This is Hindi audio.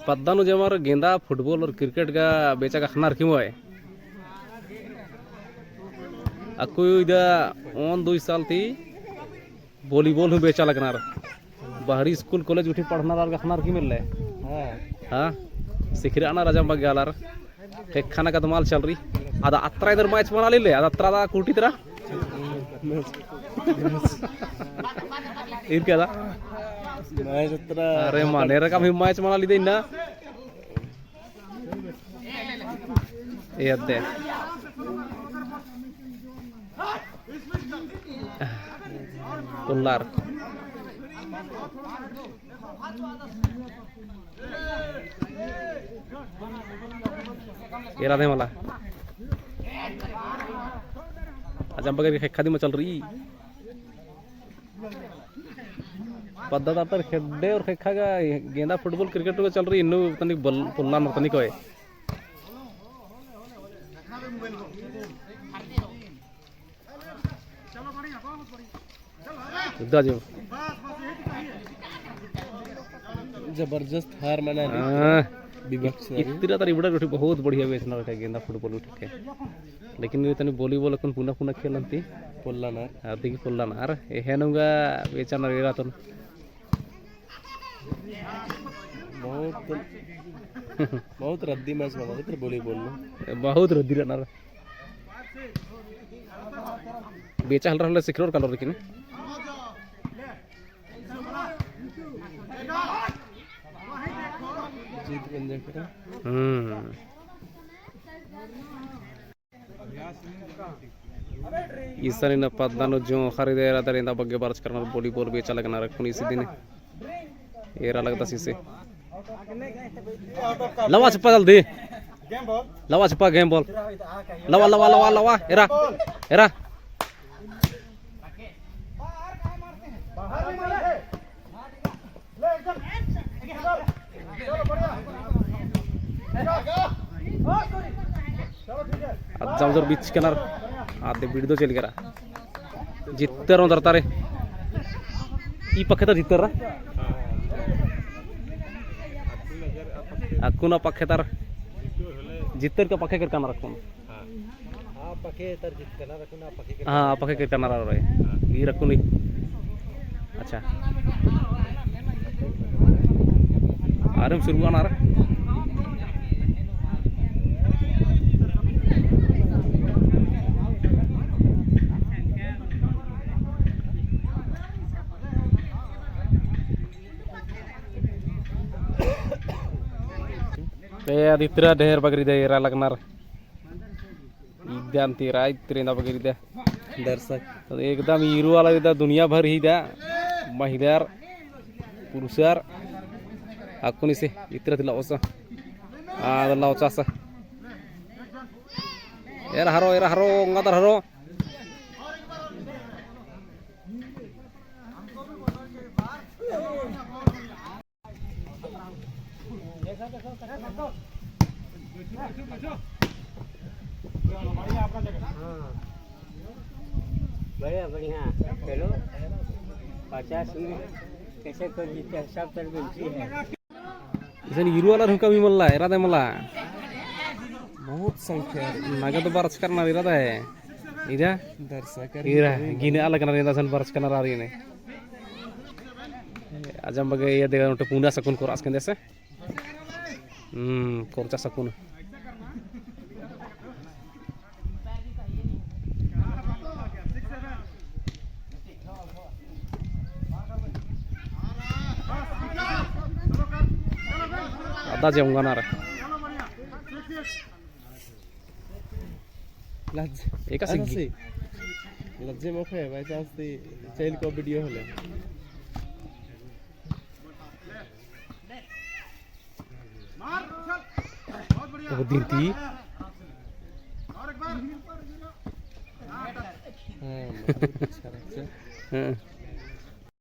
पद्दानु जमार गेंदा फुटबॉल और क्रिकेट का बेचा का खनार क्यों है aku ida on 2 साल थी वॉलीबॉल में बेचा लगना बाहरी स्कूल कॉलेज उठी पढ़ना का खनार की मिल रहा है हाँ सिखराना राजा बग्यालार एक खाना का धमाल चल रही आधा अत्रा इधर मैच बना ले आधा अत्रा दा कूटी तरह इर क्या था मैच अत्रा अरे माने रे कभी मैच बना ली दे ना ये अद्दे पुल्लार ये राधे मला अजम बगैर खेखा दी मचल रही पद्धत पर खेडे और खेखा का गेंदा फुटबॉल क्रिकेट को चल रही इन्नु तनी पुल्ला नतनी को है जो जबरदस्त हार मना इतना तारी बड़ा रोटी बहुत बढ़िया बेचना रहा गेंदा फुटबॉल उठ के लेकिन ये तनी वॉलीबॉल अपन पुना पुना खेलती पोल्ला ना आदि पोल्ला ना अरे हे नंगा बेचना रेरा तो बहुत बहुत रद्दी मैच बना रहे वॉलीबॉल में बहुत रद्दी रहना बेचा हल रहा सिक्योर कलर लेकिन जीत बन जाए ईसानी न पद्दानु जो खरीदे रहा था इंदा बग्गे बारच करना वॉलीबॉल बेचा लगना रखूं इसी दिन एरा लगता सीसे लवा छप्पा जल्दी लवा छप्पा गेम बॉल लवा लवा लवा लवा एरा एरा जाऊजर बीच किनार आते बिड़दो चल गया जित्तर उधरता रे ई पक्के जित्तर अकुना पक्के तर जित्तर का पक्के करना रखूं हाँ पक्के करना रहा है ये रखूं नहीं अच्छा आराम शुरू आना रहा అది ఇతర ढेर बगरीदे एरा लगनार इदान तेरा इतरेंदा बगरीदे दर्शक तो एकदम हीरो वाला इदा दुनिया भर ही दा महिलार पुरुषार आकुनी से इतरा दिला ओसा आदला ओचासा एरा हरो ngadar haro बढ़िया बढ़िया चलो 50 में कैसे कर जीते सब तर मिलती है इसे हीरो वाला रुका भी मल्ला इरादा मला बहुत संख्या नगद बारच करना इरादा है इधर दर्शक इरा गिने अलग करना इरादा सन बारच करना रही ने आजम बगे ये देखा उन्हें पूना सकून कोरास के जैसे कोरचा सकून आधा जाऊंगा ना लज एक से लज्जे मौके बाय चांस ती चैल को वीडियो होले मार चल बहुत बढ़िया वो दिन थी और एक बार हां अच्छा अच्छा